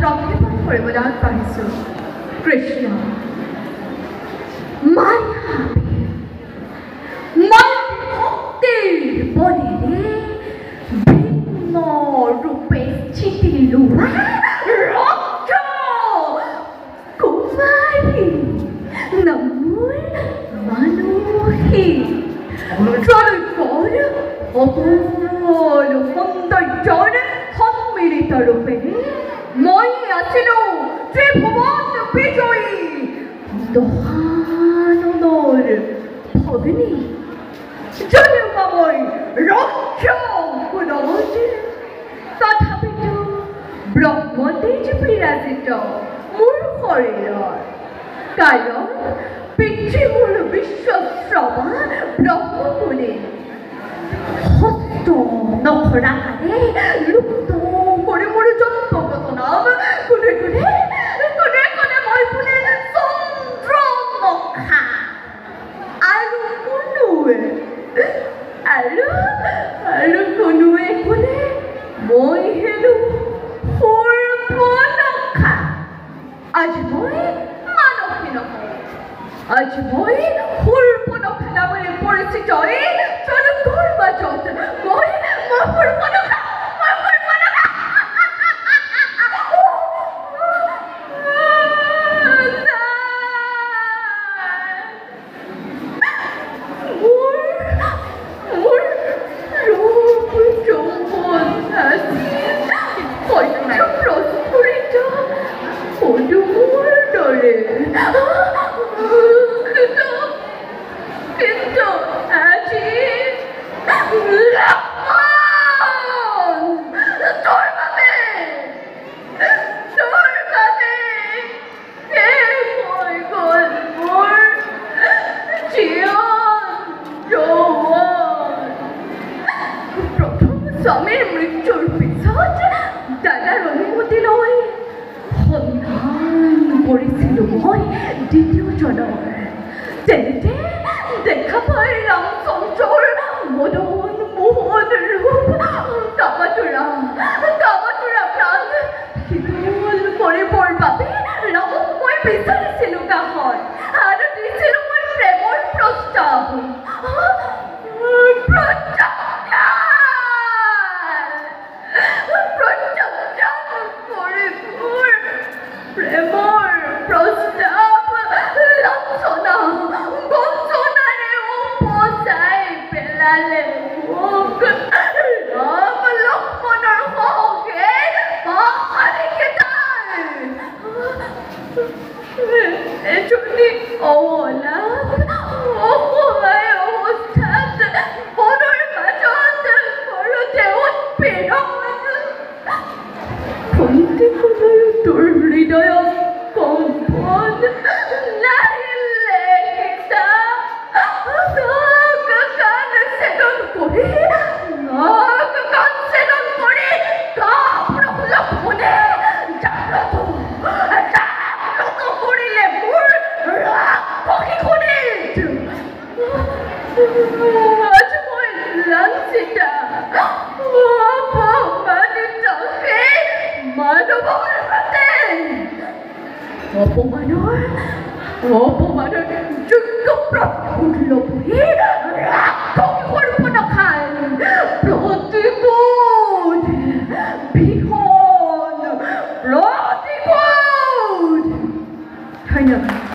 प्रतिभा কৰিবলৈ আগবাঢ়িছোঁ কৃষ্ণ মাই হাবি মাই ভক্তিৰ বনেৰে ভিন্ন ৰূপে চিতি লোৱা ৰক্ত কুমাৰী নামৰ মানুহে ত্ৰৈলোক্যৰ অপূৰ্ণ সৌন্দৰ্যৰ সন্মিলিত ৰূপেৰে মই আছিলোঁ ত্ৰিভুৱন বিজয়ী দহাননৰ ভগিনী যদিও বা মই ৰক্ষকুলত তথাপিতো ব্ৰহ্মতেজ বিৰাজিত মোৰ শৰীৰত কাৰণ পিতৃ মোৰ বিশ্বশ্ৰৱা ব্ৰহ্মকুলে হস্ত নখৰাকাৰে লুপ্ত কৰি মোৰ জন্মগত নাম কোনে কোনে মই বোলে চন্দ্ৰমখা আৰু কোনোৱে কোনে মই হেনো সূৰ্পনখা আজি মই মানসী নহয় আজি মই সূৰ্পনখা নামেৰে পৰিচিত এই জনকৰ মাজত মই সূৰ্পনখা স্বামীৰ মৃত্যুৰ পিছত দাদাৰ অনুমতি লৈ সন্ধান কৰিছিলোঁ মই দ্বিতীয়জনৰ তেনেতে দেখা পাই ৰামচন্দ্ৰৰ মদন মোহন ৰূপ কাবাতুৰা প্ৰাণ শীতল কৰিবৰ বাবে ৰামক মই বিচাৰিছিলোঁ কাষত আৰু দিছিলোঁ মই প্ৰেমৰ প্ৰস্তাৱ প্ৰেমৰ প্ৰস্তাৱ লাঞ্ছনা বঞ্চনাৰে উপচাই পেলালে মোক ৰাম লক্ষ্মণৰ সহকে এজনী অৱলাক অসহায় অৱস্থাত বনৰ মাজত ঘৰতে উৎপীড়ন তোৰ হৃদয়ত কম্পন নাহিলে গীতা কাণ ছেদন কৰি লক্ষ্মণে জাগ্ৰত কৰিলে মোৰ প্ৰশিক্ষণিত আজি মই লাঞ্ছিতা অপমানিত সেই মানৱৰ অপমানৰ যোগ্য প্ৰতিশোধ ল'বহি সূৰ্পনখাৰ প্ৰতিশোধ ভীষণ প্ৰতিশোধ ধন্যবাদ।